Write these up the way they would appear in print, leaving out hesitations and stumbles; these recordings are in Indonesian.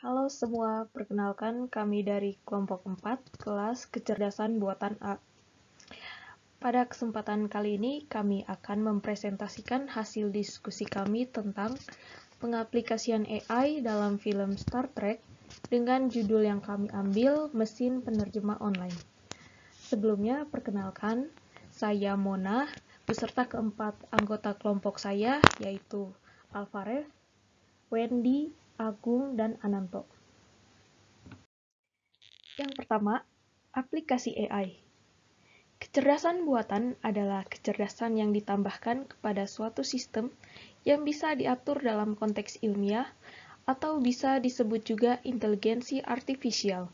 Halo semua, perkenalkan kami dari kelompok 4, kelas Kecerdasan Buatan A. Pada kesempatan kali ini, kami akan mempresentasikan hasil diskusi kami tentang pengaplikasian AI dalam film Star Trek dengan judul yang kami ambil, Mesin Penerjemah Online. Sebelumnya, perkenalkan, saya Mona, beserta keempat anggota kelompok saya, yaitu Alvarez, Wendy, Agung, dan Ananto. Yang pertama, aplikasi AI. Kecerdasan buatan adalah kecerdasan yang ditambahkan kepada suatu sistem yang bisa diatur dalam konteks ilmiah atau bisa disebut juga inteligensi artifisial.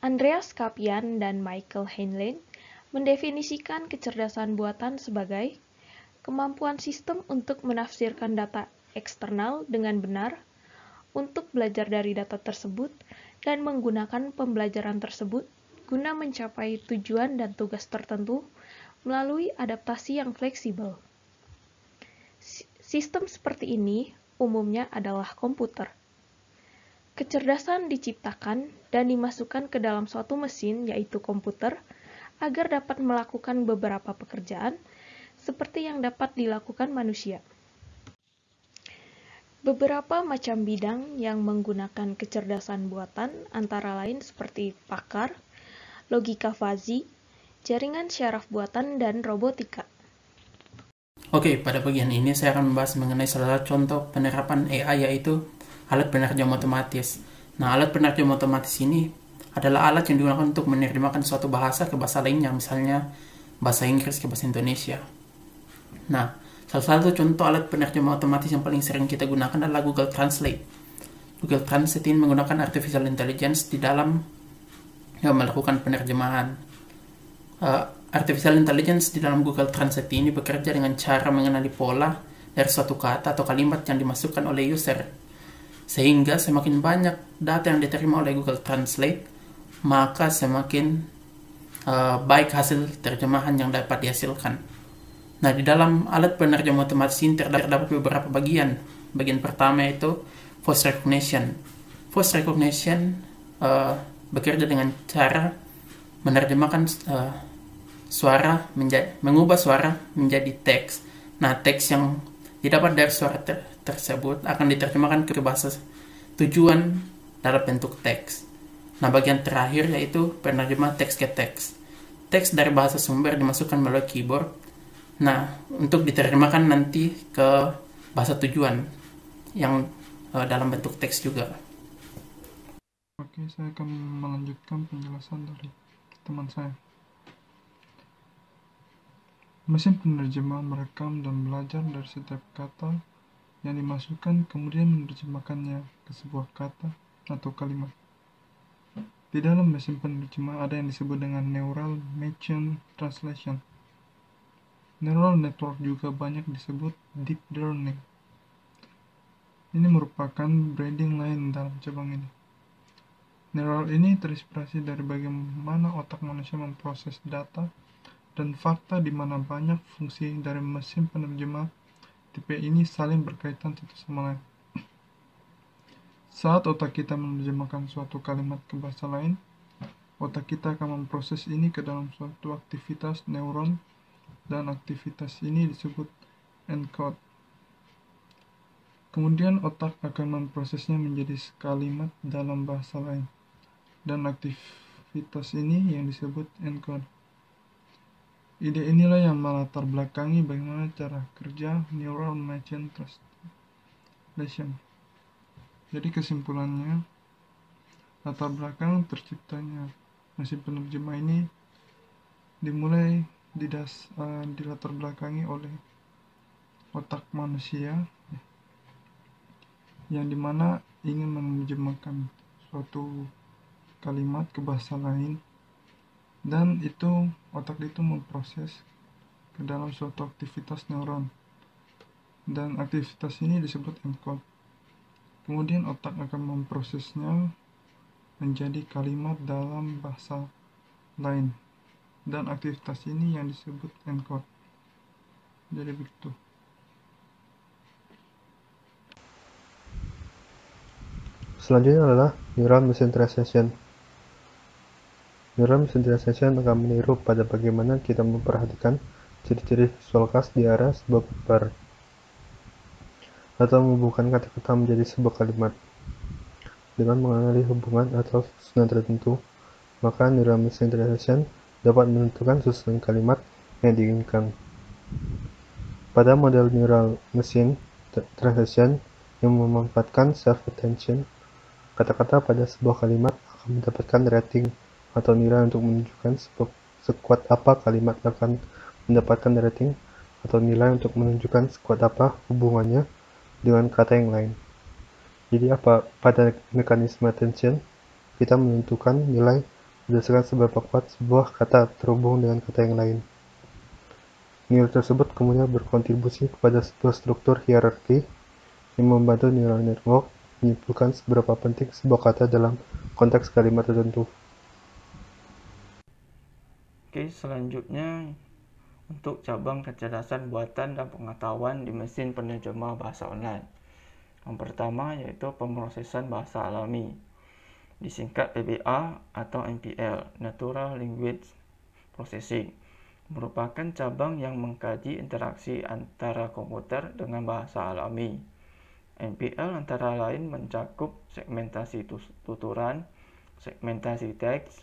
Andreas Kaplan dan Michael Heinlein mendefinisikan kecerdasan buatan sebagai kemampuan sistem untuk menafsirkan data eksternal dengan benar, untuk belajar dari data tersebut, dan menggunakan pembelajaran tersebut guna mencapai tujuan dan tugas tertentu melalui adaptasi yang fleksibel. Sistem seperti ini umumnya adalah komputer. Kecerdasan diciptakan dan dimasukkan ke dalam suatu mesin, yaitu komputer, agar dapat melakukan beberapa pekerjaan seperti yang dapat dilakukan manusia. Beberapa macam bidang yang menggunakan kecerdasan buatan antara lain seperti pakar, logika fuzzy, jaringan syaraf buatan, dan robotika. Oke, pada bagian ini saya akan membahas mengenai salah satu contoh penerapan AI, yaitu alat penerjemah otomatis. Nah, alat penerjemah otomatis ini adalah alat yang digunakan untuk menerjemahkan suatu bahasa ke bahasa lainnya, misalnya bahasa Inggris ke bahasa Indonesia. Nah, salah satu contoh alat penerjemah otomatis yang paling sering kita gunakan adalah Google Translate. Google Translate ini menggunakan artificial intelligence di dalam melakukan penerjemahan. Artificial intelligence di dalam Google Translate ini bekerja dengan cara mengenali pola dari suatu kata atau kalimat yang dimasukkan oleh user. Sehingga semakin banyak data yang diterima oleh Google Translate, maka semakin baik hasil terjemahan yang dapat dihasilkan. Nah, di dalam alat penerjemah otomatis ini terdapat beberapa bagian. Bagian pertama itu voice recognition. Voice recognition bekerja dengan cara menerjemahkan mengubah suara menjadi teks. Nah, teks yang didapat dari suara tersebut akan diterjemahkan ke bahasa tujuan dalam bentuk teks. Nah, bagian terakhir yaitu penerjemah teks ke teks. Teks dari bahasa sumber dimasukkan melalui keyboard. Nah, untuk diterjemahkan nanti ke bahasa tujuan yang dalam bentuk teks juga. Oke, saya akan melanjutkan penjelasan dari teman saya. Mesin penerjemah merekam dan belajar dari setiap kata yang dimasukkan, kemudian menerjemahkannya ke sebuah kata atau kalimat. Di dalam mesin penerjemah ada yang disebut dengan Neural Machine Translation. Neural network juga banyak disebut deep learning. Ini merupakan branding lain dalam cabang ini. Neural ini terinspirasi dari bagaimana otak manusia memproses data dan fakta di mana banyak fungsi dari mesin penerjemah tipe ini saling berkaitan satu sama lain. Saat otak kita menerjemahkan suatu kalimat ke bahasa lain, otak kita akan memproses ini ke dalam suatu aktivitas neuron, dan aktivitas ini disebut encode. Kemudian otak akan memprosesnya menjadi kalimat dalam bahasa lain, dan aktivitas ini yang disebut encode. Ide inilah yang melatar belakangi bagaimana cara kerja Neural Machine Translation. Jadi kesimpulannya, latar belakang terciptanya mesin penerjemah ini dimulai dilatar belakangi oleh otak manusia yang dimana ingin menerjemahkan suatu kalimat ke bahasa lain, dan itu otak itu memproses ke dalam suatu aktivitas neuron, dan aktivitas ini disebut encode. Kemudian otak akan memprosesnya menjadi kalimat dalam bahasa lain, dan aktivitas ini yang disebut encode. Jadi begitu. Selanjutnya adalah Neural Machine Translation. Neural Machine Translation akan meniru pada bagaimana kita memperhatikan ciri-ciri visual khas di area sebuah gambar, atau menghubungkan kata-kata menjadi sebuah kalimat. Dengan mengenali hubungan atau susunan tertentu, maka Neural Machine Translation dapat menentukan susunan kalimat yang diinginkan. Pada model Neural Machine Translation yang memanfaatkan self-attention, kata-kata pada sebuah kalimat akan mendapatkan rating atau nilai untuk menunjukkan sekuat apa kalimat akan mendapatkan rating atau nilai untuk menunjukkan sekuat apa hubungannya dengan kata yang lain. Jadi pada mekanisme attention, kita menentukan nilai berdasarkan seberapa kuat sebuah kata terhubung dengan kata yang lain. Nilai tersebut kemudian berkontribusi kepada sebuah struktur hierarki yang membantu neural network menyimpulkan seberapa penting sebuah kata dalam konteks kalimat tertentu. Oke, selanjutnya untuk cabang kecerdasan buatan dan pengetahuan di mesin penerjemah bahasa online. Yang pertama yaitu pemrosesan bahasa alami, disingkat PBA atau NPL, Natural Language Processing, merupakan cabang yang mengkaji interaksi antara komputer dengan bahasa alami. NPL antara lain mencakup segmentasi tuturan, segmentasi teks,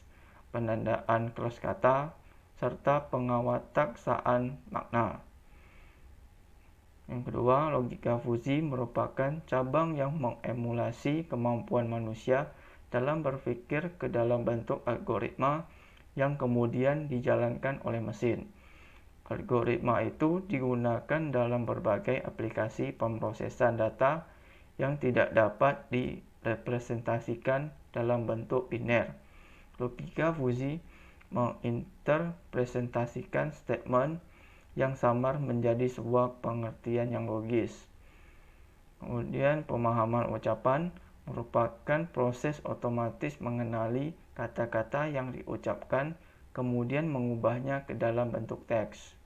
penandaan kosakata, serta pengawataksaan makna. Yang kedua, logika fuzi merupakan cabang yang mengemulasi kemampuan manusia dalam berpikir ke dalam bentuk algoritma yang kemudian dijalankan oleh mesin. Algoritma itu digunakan dalam berbagai aplikasi pemrosesan data yang tidak dapat direpresentasikan dalam bentuk biner. Logika fuzi menginterpresentasikan statement yang samar menjadi sebuah pengertian yang logis. Kemudian pemahaman ucapan merupakan proses otomatis mengenali kata-kata yang diucapkan, kemudian mengubahnya ke dalam bentuk teks.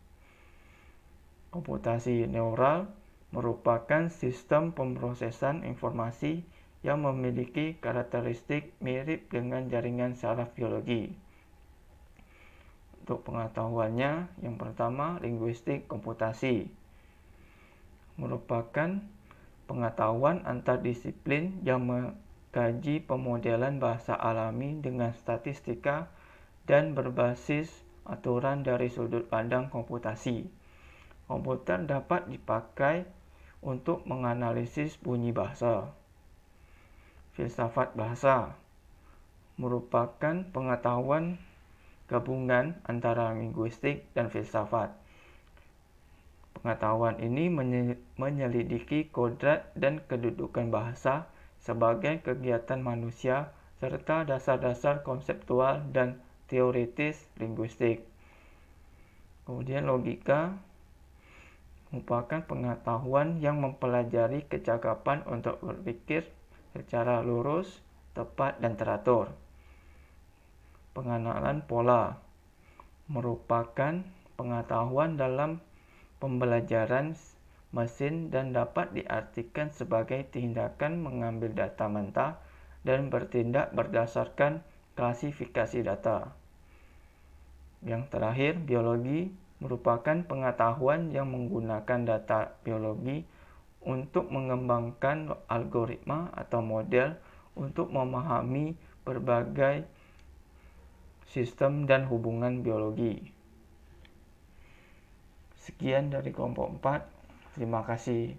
Komputasi neural merupakan sistem pemrosesan informasi yang memiliki karakteristik mirip dengan jaringan saraf biologi. Untuk pengetahuannya, yang pertama, linguistik komputasi merupakan pengetahuan antardisiplin yang mengkaji pemodelan bahasa alami dengan statistika dan berbasis aturan dari sudut pandang komputasi. Komputer dapat dipakai untuk menganalisis bunyi bahasa. Filsafat bahasa merupakan pengetahuan gabungan antara linguistik dan filsafat. Pengetahuan ini menyelidiki kodrat dan kedudukan bahasa sebagai kegiatan manusia serta dasar-dasar konseptual dan teoritis linguistik. Kemudian logika merupakan pengetahuan yang mempelajari kecakapan untuk berpikir secara lurus, tepat, dan teratur. Pengenalan pola merupakan pengetahuan dalam pembelajaran mesin dan dapat diartikan sebagai tindakan mengambil data mentah dan bertindak berdasarkan klasifikasi data. Yang terakhir, biologi merupakan pengetahuan yang menggunakan data biologi untuk mengembangkan algoritma atau model untuk memahami berbagai sistem dan hubungan biologi. Sekian dari kelompok 4. Terima kasih.